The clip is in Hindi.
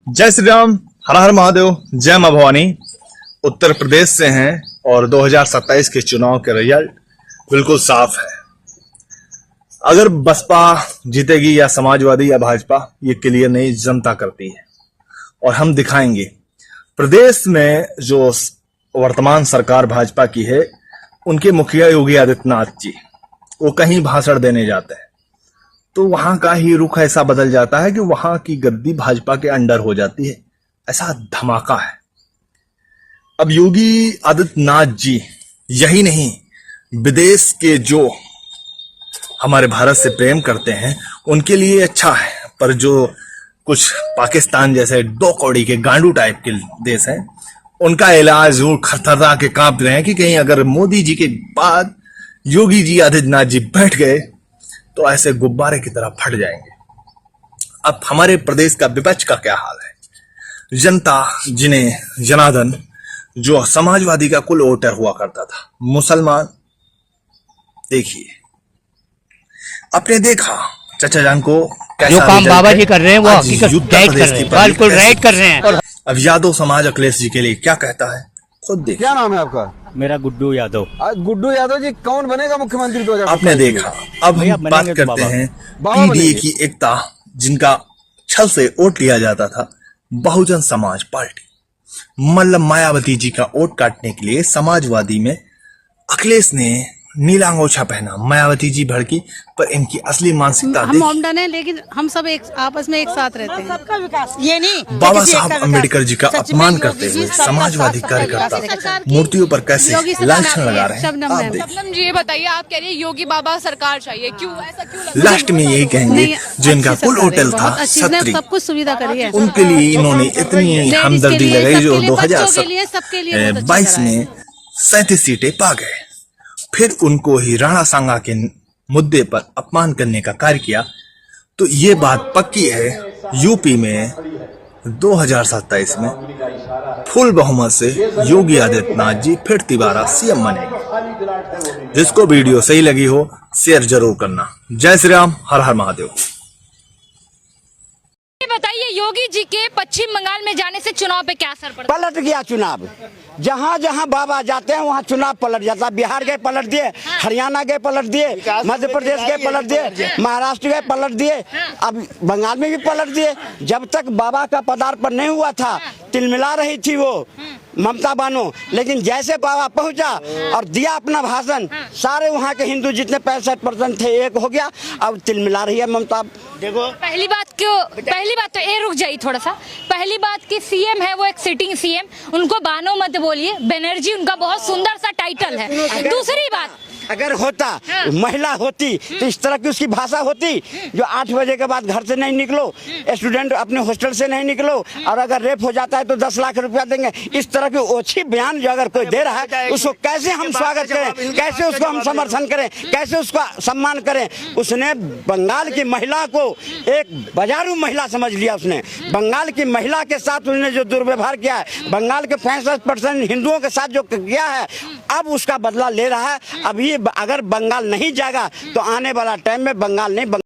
जय श्री राम, हर हर महादेव, जय मां भवानी। उत्तर प्रदेश से हैं और 2027 के चुनाव के रिजल्ट बिल्कुल साफ है। अगर बसपा जीतेगी या समाजवादी या भाजपा, ये क्लियर नहीं जनता करती है। और हम दिखाएंगे प्रदेश में जो वर्तमान सरकार भाजपा की है, उनके मुखिया योगी आदित्यनाथ जी वो कहीं भाषण देने जाते हैं तो वहां का ही रुख ऐसा बदल जाता है कि वहां की गद्दी भाजपा के अंडर हो जाती है। ऐसा धमाका है। अब योगी आदित्यनाथ जी यही नहीं, विदेश के जो हमारे भारत से प्रेम करते हैं उनके लिए अच्छा है, पर जो कुछ पाकिस्तान जैसे दो कौड़ी के गांडू टाइप के देश हैं, उनका इलाज खतरा के कांप रहे हैं कि कहीं अगर मोदी जी के बाद योगी जी आदित्यनाथ जी बैठ गए तो ऐसे गुब्बारे की तरह फट जाएंगे। अब हमारे प्रदेश का विपक्ष का क्या हाल है? जनता जिन्हें जनार्दन, जो समाजवादी का कुल वोटर हुआ करता था, मुसलमान, देखिए आपने देखा चाचा जान को जो काम बाबा जी कर रहे हैं वो हकीकत राइट कर रहे हैं, बिल्कुल राइट कर रहे हैं। अब यादव समाज अखिलेश जी के लिए क्या कहता है, खुद देखिए। क्या नाम है आपका? मेरा गुड्डू यादव। गुड्डू यादव जी कौन बनेगा मुख्यमंत्री 2027? आपने देखा। अब हम बात करते हैं पीडीए की एकता, जिनका छल से वोट लिया जाता था। बहुजन समाज पार्टी मतलब मायावती जी का वोट काटने के लिए समाजवादी में अखिलेश ने नीला अंगोछा पहना। मायावती जी भड़की, पर इनकी असली मानसिकता हम मॉडर्न है, लेकिन हम सब एक आपस में एक साथ रहते हैं। सबका विकास ये नहीं। बाबा साहब अम्बेडकर जी का अपमान करते हुए समाजवादी कार्यकर्ता मूर्तियों पर कैसे लांछन लगा रहे हैं, आप देखिए। शबनम जी, ये बताइए, आप कह रही है योगी बाबा सरकार चाहिए, क्यों ऐसा क्यों लगता है? लास्ट में यही कहेंगे, जो इनका कुल होटल था छतरी, सब कुछ सुविधा करी है उनके लिए इन्होंने इतनी हमदर्दी लगाई जो 2022 में 37 सीटें पा गए। फिर उनको ही राणा सांगा के मुद्दे पर अपमान करने का कार्य किया। तो ये बात पक्की है, यूपी में 2027 में फुल बहुमत से योगी आदित्यनाथ जी फिर दोबारा सीएम बनेंगे। जिसको वीडियो सही लगी हो शेयर जरूर करना। जय श्री राम, हर हर महादेव। बताइए, योगी जी के पश्चिम बंगाल में जाने से चुनाव पे क्या असर पड़ता है? पलट गया चुनाव। जहाँ जहाँ बाबा जाते हैं वहाँ चुनाव पलट जाता है। बिहार गए पलट दिए, हरियाणा गए पलट दिए, मध्य प्रदेश गए पलट दिए, महाराष्ट्र गए पलट दिए, अब बंगाल में भी पलट दिए। जब तक बाबा का पदार्पण नहीं हुआ था तिलमिला रही थी वो ममता बानो, लेकिन जैसे बाबा पहुंचा और दिया अपना भाषण, सारे वहाँ के हिंदू जितने 65% थे एक हो गया। अब तिलमिला रही है ममता। देखो, पहली बात तो ये रुक जाइए थोड़ा सा। पहली बात कि सीएम है वो एक सिटिंग सीएम, उनको बानो मत बोलिए, बनर्जी उनका बहुत सुंदर सा टाइटल है। दूसरी बात, अगर होता महिला होती तो इस तरह की उसकी भाषा होती, जो 8 बजे के बाद घर से नहीं निकलो, स्टूडेंट अपने हॉस्टल से नहीं निकलो, और अगर रेप हो जाता है तो 10 लाख रुपया देंगे। इस तरह की ओछी बयान जो अगर कोई दे रहा है, उसको कैसे हम स्वागत करें, कैसे उसको हम समर्थन करें, कैसे उसका सम्मान करें? उसने बंगाल की महिला को एक बाजारू महिला समझ लिया। उसने बंगाल की महिला के साथ उसने जो दुर्व्यवहार किया है, बंगाल के 65% हिंदुओं के साथ जो किया है, अब उसका बदला ले रहा है। अभी अगर बंगाल नहीं जागा तो आने वाला टाइम में बंगाल नहीं